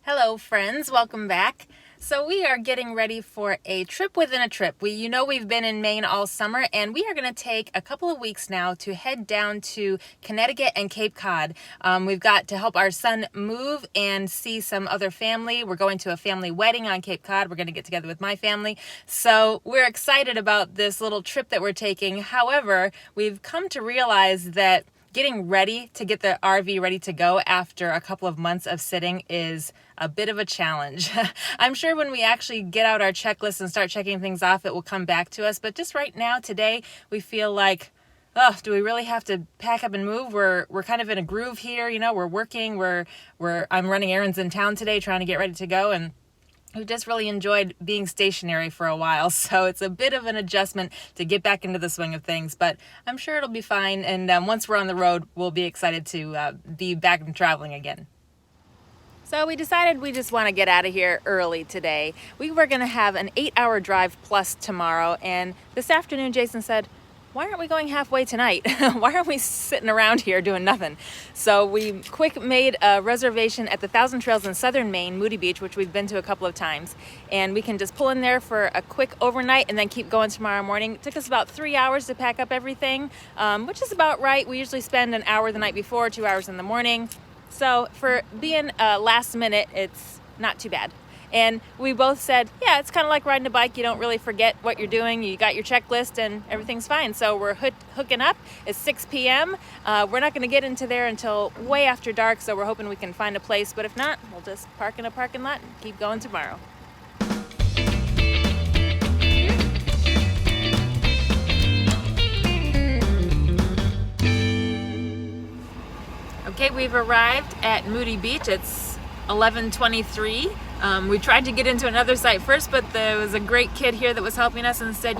Hello friends, welcome back. So we are getting ready for a trip within a trip. We've been in Maine all summer, and we are going to take a couple of weeks now to head down to Connecticut and Cape Cod. We've got to help our son move and see some other family. We're going to a family wedding on Cape Cod. We're going to get together with my family. So we're excited about this little trip that we're taking. However, we've come to realize that getting ready to get the RV ready to go after a couple of months of sitting is a bit of a challenge. I'm sure when we actually get out our checklist and start checking things off, it will come back to us. But just right now, today, we feel like, oh, do we really have to pack up and move? We're kind of in a groove here. We're working. I'm running errands in town today, trying to get ready to go, and we've just really enjoyed being stationary for a while, so it's a bit of an adjustment to get back into the swing of things, but I'm sure it'll be fine, and once we're on the road, we'll be excited to be back and traveling again. So we decided we just want to get out of here early today. We were going to have an 8-hour drive plus tomorrow, and this afternoon Jason said, why aren't we going halfway tonight? Why aren't we sitting around here doing nothing? So we quick made a reservation at the Thousand Trails in southern Maine, Moody Beach, which we've been to a couple of times. And we can just pull in there for a quick overnight and then keep going tomorrow morning. It took us about 3 hours to pack up everything, which is about right. We usually spend an hour the night before, 2 hours in the morning. So for being last minute, it's not too bad. And we both said, yeah, it's kind of like riding a bike. You don't really forget what you're doing. You got your checklist and everything's fine. So we're hooking up. It's 6 p.m. We're not going to get into there until way after dark. So we're hoping we can find a place. But if not, we'll just park in a parking lot and keep going tomorrow. Okay, we've arrived at Moody Beach. It's 11:23. We tried to get into another site first, but there was a great kid here that was helping us and said,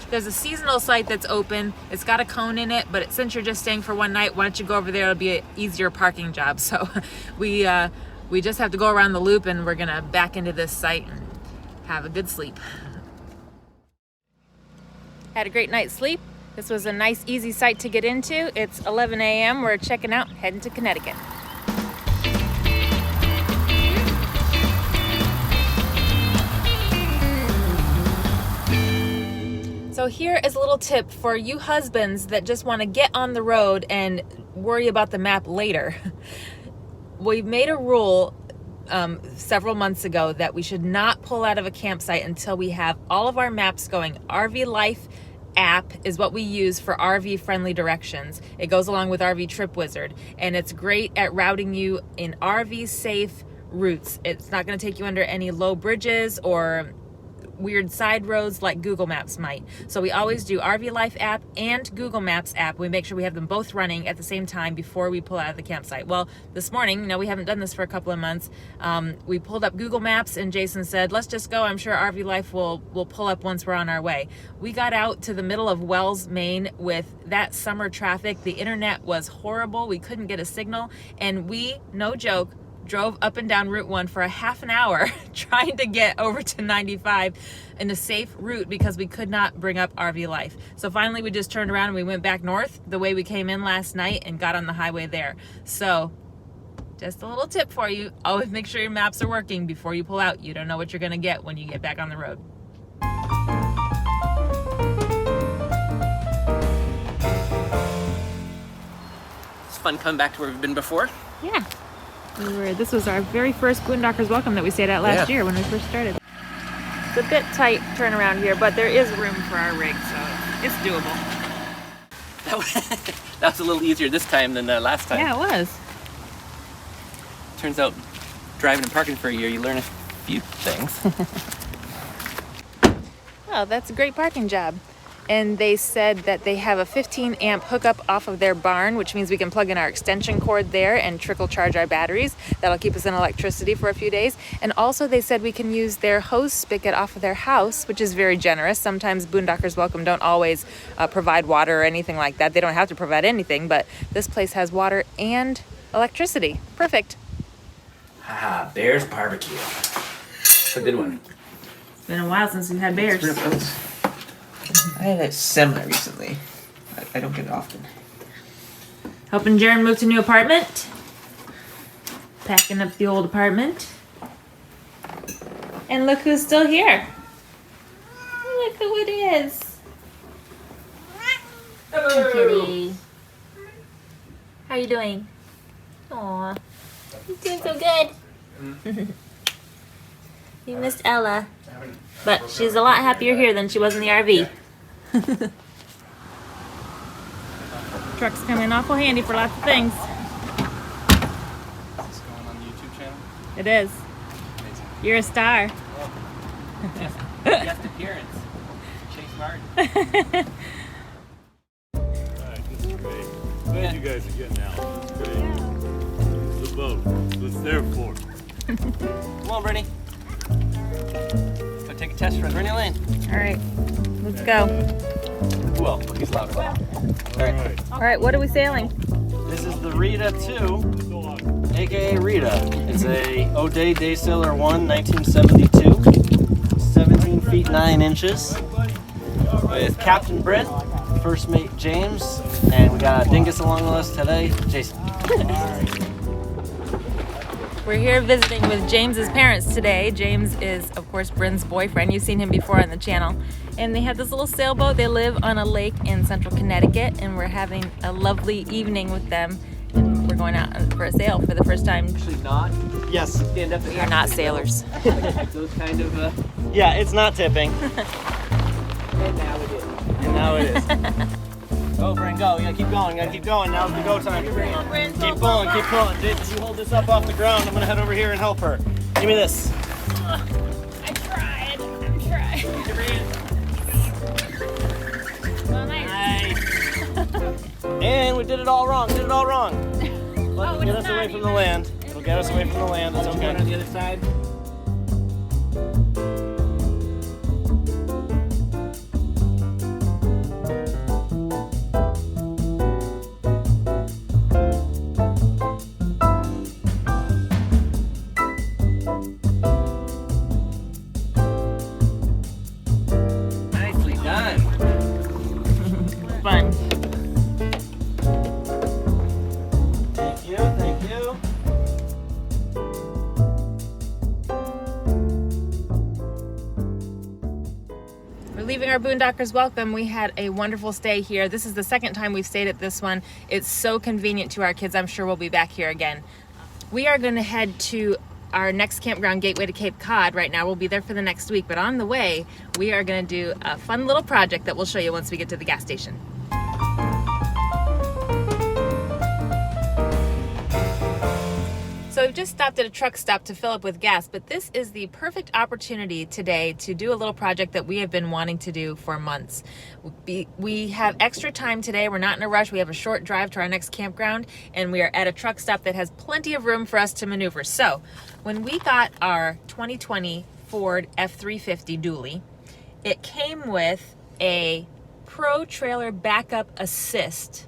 there's a seasonal site that's open. It's got a cone in it, but since you're just staying for one night, why don't you go over there? It'll be an easier parking job. So we just have to go around the loop, and we're gonna back into this site and have a good sleep. Had a great night's sleep. This was a nice, easy site to get into. It's 11 a.m. We're checking out, heading to Connecticut. So here is a little tip for you husbands that just want to get on the road and worry about the map later. We made a rule several months ago that we should not pull out of a campsite until we have all of our maps going. RV Life app is what we use for RV friendly directions. It goes along with RV Trip Wizard, and it's great at routing you in RV safe routes. It's not going to take you under any low bridges or weird side roads like Google Maps might. So we always do RV Life app and Google Maps app. We make sure we have them both running at the same time before we pull out of the campsite. Well, this morning, we haven't done this for a couple of months. We pulled up Google Maps, and Jason said, let's just go. I'm sure RV Life will pull up once we're on our way. We got out to the middle of Wells, Maine with that summer traffic. The internet was horrible. We couldn't get a signal, and we, no joke, drove up and down Route 1 for a half an hour trying to get over to 95 in a safe route because we could not bring up RV Life. So finally we just turned around and we went back north the way we came in last night and got on the highway there. So just a little tip for you, always make sure your maps are working before you pull out. You don't know what you're going to get when you get back on the road. It's fun coming back to where we've been before. Yeah. This was our very first Boondockers Welcome that we stayed at last year when we first started. It's a bit tight turnaround here, but there is room for our rig, so it's doable. That was a little easier this time than last time. Yeah, it was. Turns out, driving and parking for a year, you learn a few things. Well, that's a great parking job. And they said that they have a 15 amp hookup off of their barn, which means we can plug in our extension cord there and trickle charge our batteries. That'll keep us in electricity for a few days. And also they said we can use their hose spigot off of their house, which is very generous. Sometimes Boondockers Welcome don't always provide water or anything like that. They don't have to provide anything, but this place has water and electricity. Perfect. Ah, Bears barbecue. It's a good one. It's been a while since we've had bears. I had it semi recently. I don't get it often. Helping Jaron move to a new apartment. Packing up the old apartment. And look who's still here. Look who it is. Hey, kitty. How are you doing? Aw, you're doing so good. You missed Ella, but she's a lot happier here than she was in the RV. Truck's coming in awful handy for lots of things. Is this going on the YouTube channel? It is. Amazing. You're a star. Guest appearance. Chase Martin. Alright, this is great. Glad you guys are getting out. This is great. It's the boat. It's their fort. Come on, Brittany. So take a test run. Brittany Lane. All right, let's go. Who else? Look, he's loud. Alright. All right, what are we sailing? This is the Rita 2, aka Rita. It's a O'Day Day Sailor 1, 1972. 17 feet 9 inches. With Captain Britt, First Mate James, and we got a dingus along with us today, Jason. We're here visiting with James's parents today. James is, of course, Bryn's boyfriend. You've seen him before on the channel. And they have this little sailboat. They live on a lake in central Connecticut, and we're having a lovely evening with them. And we're going out for a sail for the first time. Actually not. Yes. Stand up. We are not sailors. Those kind of, Yeah, it's not tipping. and now it is. And now it is. Go, Bryn, go. You gotta keep going. You gotta keep going. Now's the go time. Keep pulling, keep pulling. Jason, you hold this up off the ground. I'm gonna head over here and help her. Give me this. I tried. I'm trying. Well, nice. And we did it all wrong. Did it all wrong. But it'll get us away from the land. It'll get us away from the land. It's Going on okay. the other side. Nicely done. Fun. Thank you. Thank you. We're leaving our Boondockers welcome. We had a wonderful stay here. This is the second time we've stayed at this one. It's so convenient to our kids. I'm sure we'll be back here again. We are going to head to our next campground, Gateway to Cape Cod. Right now, we'll be there for the next week, but on the way, we are going to do a fun little project that we'll show you once we get to the gas station. So we've just stopped at a truck stop to fill up with gas, but this is the perfect opportunity today to do a little project that we have been wanting to do for months. We have extra time today. We're not in a rush. We have a short drive to our next campground, and we are at a truck stop that has plenty of room for us to maneuver. So when we got our 2020 Ford F350 dually, it came with a Pro Trailer Backup Assist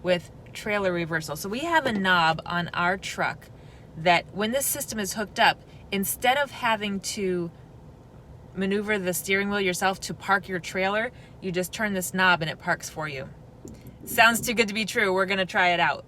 with trailer reversal. So we have a knob on our truck that when this system is hooked up, instead of having to maneuver the steering wheel yourself to park your trailer, you just turn this knob and it parks for you. Sounds too good to be true. We're gonna try it out.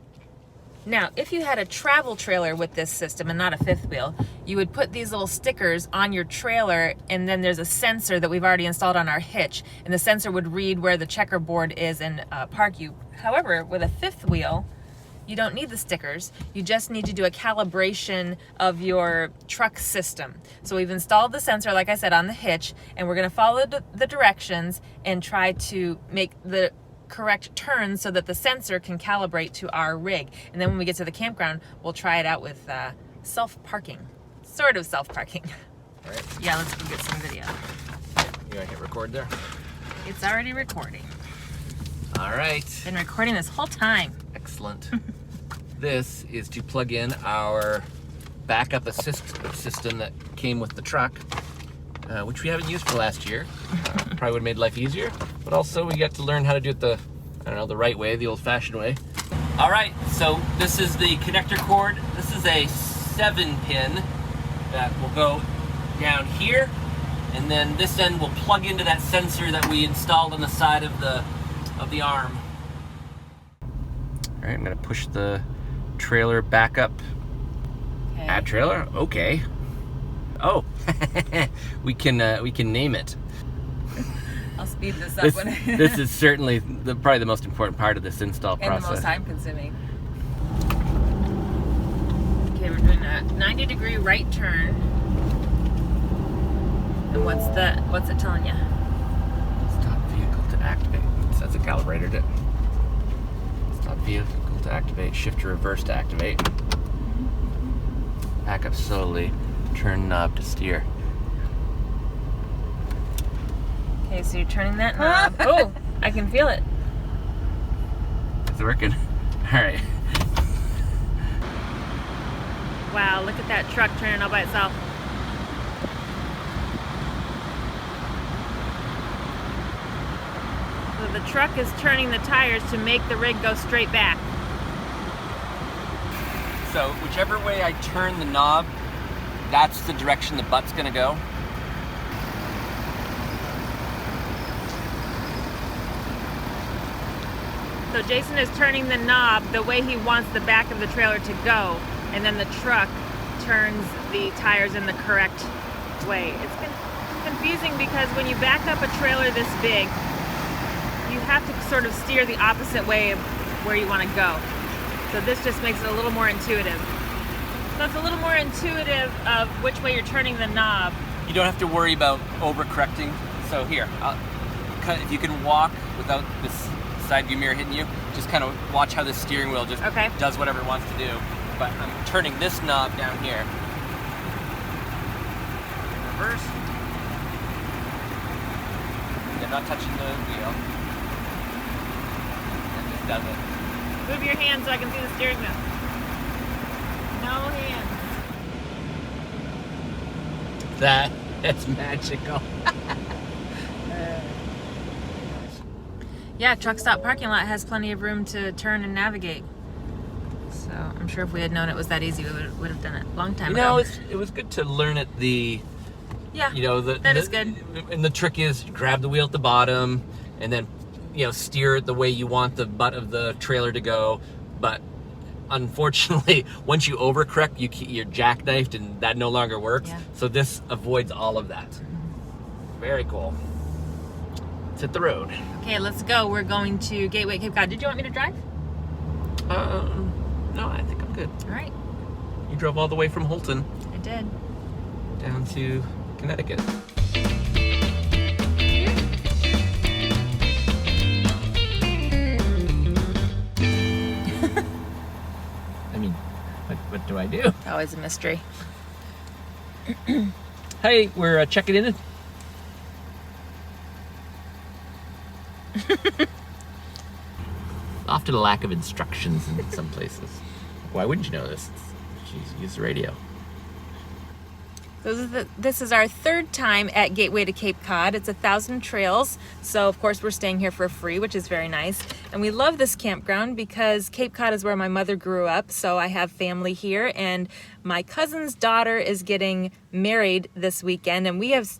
Now, if you had a travel trailer with this system and not a fifth wheel, you would put these little stickers on your trailer, and then there's a sensor that we've already installed on our hitch, and the sensor would read where the checkerboard is and park you. However, with a fifth wheel, you don't need the stickers. You just need to do a calibration of your truck system. So we've installed the sensor, like I said, on the hitch, and we're gonna follow the directions and try to make the correct turn so that the sensor can calibrate to our rig. And then when we get to the campground, we'll try it out with self-parking. Sort of self-parking. All right. Yeah, let's go get some video. You gonna hit record there? It's already recording. All right. Been recording this whole time. Excellent. This is to plug in our backup assist system that came with the truck, which we haven't used for last year. Probably would have made life easier, but also we got to learn how to do it the right way, the old-fashioned way. All right, so this is the connector cord. This is a 7-pin that will go down here, and then this end will plug into that sensor that we installed on the side of the arm. All right, I'm gonna push the trailer back up. Okay. Add trailer, okay. Oh, we can name it. I'll speed this up when This is certainly probably the most important part of this install process. and the most time consuming. Okay, we're doing a 90-degree right turn. And what's it telling you? Stop vehicle to activate. That's a calibrator to stop vehicle to activate. Shift to reverse to activate. Back up slowly. Turn knob to steer. Okay, so you're turning that knob. Oh, I can feel it. It's working. All right. Wow, look at that truck turning all by itself. So the truck is turning the tires to make the rig go straight back. So whichever way I turn the knob, that's the direction the butt's gonna go. So Jason is turning the knob the way he wants the back of the trailer to go, and then the truck turns the tires in the correct way. It's confusing because when you back up a trailer this big, you have to sort of steer the opposite way of where you want to go. So this just makes it a little more intuitive. So it's a little more intuitive of which way you're turning the knob. You don't have to worry about overcorrecting. So here, if you can walk without this side view mirror hitting you, just kind of watch how the steering wheel just does whatever it wants to do. But I'm turning this knob down here. Reverse. I'm not touching the wheel. It just does it. Move your hand so I can see the steering wheel. No hands. That's magical. Yeah, truck stop parking lot has plenty of room to turn and navigate. So I'm sure if we had known it was that easy, we would have done it a long time ago. It was good to learn it Yeah, that is good. And the trick is grab the wheel at the bottom and then, steer it the way you want the butt of the trailer to go. But unfortunately, once you overcorrect, you're jackknifed and that no longer works. Yeah. So this avoids all of that. Very cool. Let's hit the road. Okay, let's go. We're going to Gateway Cape Cod. Did you want me to drive? No, I think I'm good. All right. You drove all the way from Holton I did. down to Connecticut. I mean, what do I do? Always a mystery. Hey, we're checking in. Often a lack of instructions in some places. Why wouldn't you know this? Use the radio. This is our third time at Gateway to Cape Cod. It's 1,000 trails, so of course we're staying here for free, which is very nice. And we love this campground because Cape Cod is where my mother grew up, so I have family here, and my cousin's daughter is getting married this weekend, and we have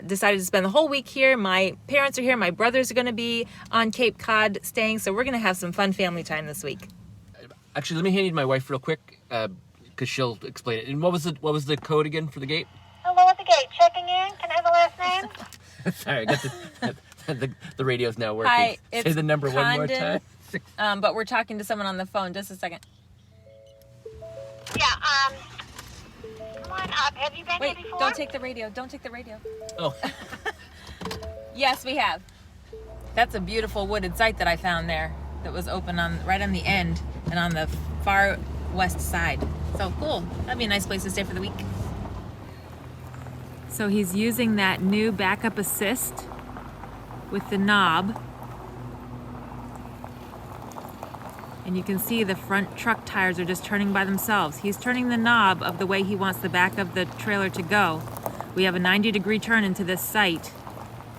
decided to spend the whole week here. My parents are here, my brothers are going to be on Cape Cod staying, so we're going to have some fun family time this week. Actually, let me hand you to my wife real quick, because she'll explain it. And what was the code again for the gate? Hello at the gate. Checking in. Can I have a last name? Sorry, I got the radio's now working. Hi, Say it's the number one more Condon. time. But we're talking to someone on the phone. Just a second. Yeah, come on up. Have you been Wait, here before? don't take the radio. Don't take the radio. Oh, Yes, we have. That's a beautiful wooded site that I found there that was open right on the end and on the far west side. So cool. That'd be a nice place to stay for the week. So he's using that new backup assist with the knob. And you can see the front truck tires are just turning by themselves. He's turning the knob of the way he wants the back of the trailer to go. We have a 90-degree turn into this site.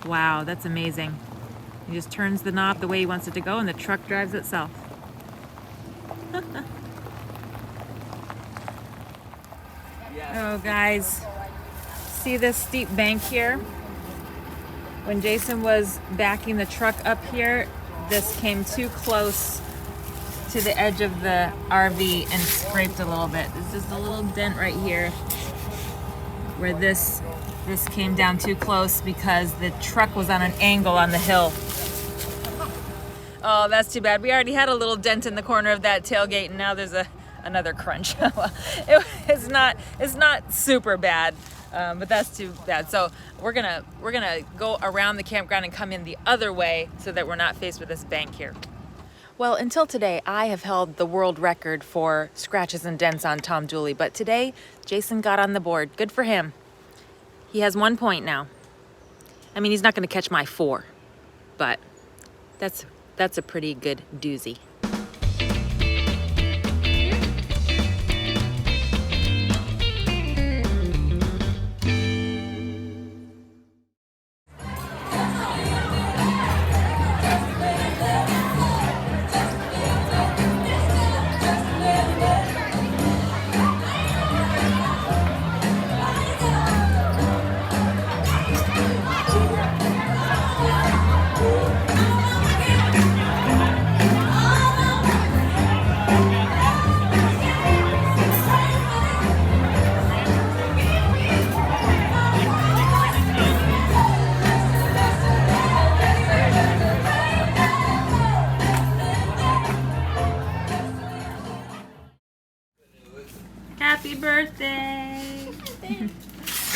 Wow, that's amazing. He just turns the knob the way he wants it to go and the truck drives itself. Oh, guys. See this steep bank here? When Jason was backing the truck up here, this came too close to the edge of the RV and scraped a little bit. There's just a little dent right here. where this came down too close because the truck was on an angle on the hill. Oh, that's too bad. We already had a little dent in the corner of that tailgate, and now there's another crunch. It's not super bad, but that's too bad. So we're gonna go around the campground and come in the other way so that we're not faced with this bank here. Well, until today, I have held the world record for scratches and dents on Tom Dooley, but today Jason got on the board. Good for him. He has 1 point now. I mean, he's not going to catch my 4, but that's a pretty good doozy. Happy birthday!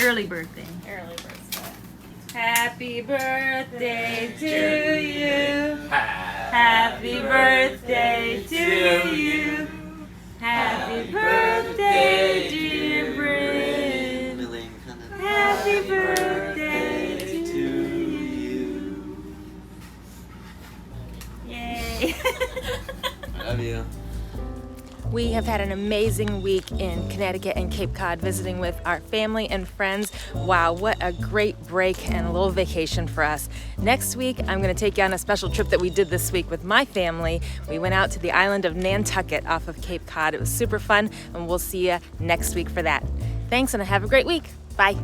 Early birthday. Early birthday. Happy birthday to you. Happy birthday to you. Happy birthday, dear Bryn. Happy birthday to you. Yay! I love you. We have had an amazing week in Connecticut and Cape Cod visiting with our family and friends. Wow, what a great break and a little vacation for us. Next week, I'm going to take you on a special trip that we did this week with my family. We went out to the island of Nantucket off of Cape Cod. It was super fun, and we'll see you next week for that. Thanks, and have a great week. Bye.